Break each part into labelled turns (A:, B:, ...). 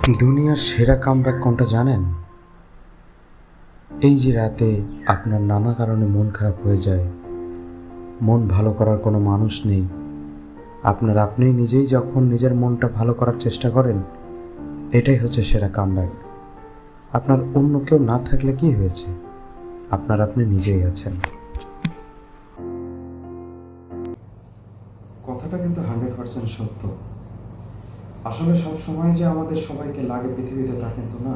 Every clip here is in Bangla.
A: দুনিয়ার সেরা কামব্যাক কোনটা জানেন? এই যে রাতে আপনার নানা কারণে মন খারাপ হয়ে যায়, মন ভালো করার কোনো মানুষ নেই, আপনি নিজেই যখন নিজের মনটা ভালো করার চেষ্টা করেন, এটাই হচ্ছে সেরা কামব্যাক। আপনার অন্য কেউ না থাকলে কি হয়েছে, আপনি নিজেই আছেন। কথাটা কিন্তু 100% সত্য। আসলে সব সময় যে আমাদের সবাইকে লাগে পৃথিবীতে তা কিন্তু না।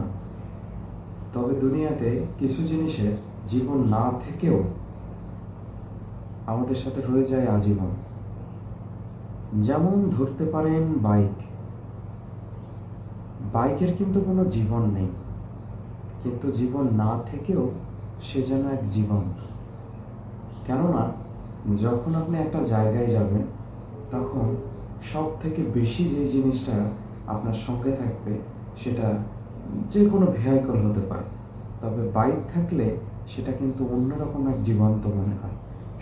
A: তবে দুনিয়াতে কিছু জিনিসের জীবন না থেকেও আমাদের সাথে রয়ে যায় আজীবন। যেমন ধরতে পারেন বাইকের কিন্তু কোনো জীবন নেই, কিন্তু জীবন না থেকেও সে যেন এক জীবন্ত। কেননা যখন আপনি একটা জায়গায় যাবেন, তখন সব থেকে বেশি যে জিনিসটা আপনার সঙ্গে থাকবে সেটা যে কোনো ভেহিকল হতে পারে, তবে বাইক থাকলে সেটা কিন্তু অন্যরকম এক জীবন্ত মনে হয়,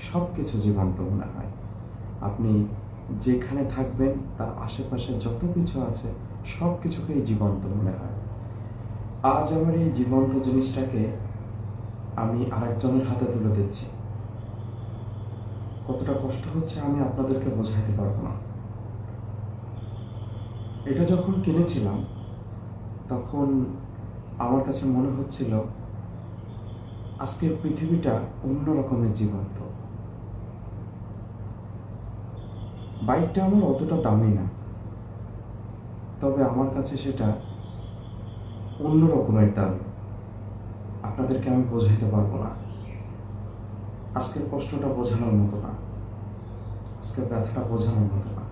A: সব কিছু জীবন্ত মনে হয়। আপনি যেখানে থাকবেন তার আশেপাশে যত কিছু আছে সব কিছুকেই জীবন্ত মনে হয়। আজ আমার এই জীবন্ত জিনিসটাকে আমি আরেকজনের হাতে তুলে দিচ্ছি। কতটা কষ্ট হচ্ছে আমি আপনাদেরকে বোঝাইতে পারবো না। এটা যখন কিনেছিলাম তখন আমার কাছে মনে হচ্ছিল আজকের পৃথিবীটা অন্য রকমের জীবন্ত। বাইকটা আমার অতটা দামি না, তবে আমার কাছে সেটা অন্য রকমের দামি। আপনাদেরকে আমি বোঝাইতে পারবো না। আজকের কষ্টটা বোঝানোর মতো না, আজকের ব্যথাটা বোঝানোর মতো না।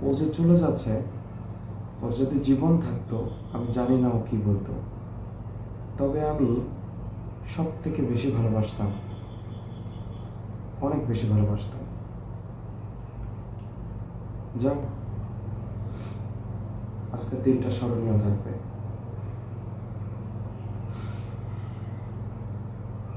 A: ও যে চলে যাচ্ছে, ওর যদি জীবন থাকতো আমি জানি না ও কি বলতো। তবে আমি সব থেকে বেশি ভালোবাসতাম, অনেক বেশি ভালোবাসতাম। যাক, আজকের দিনটা স্মরণীয় থাকবে।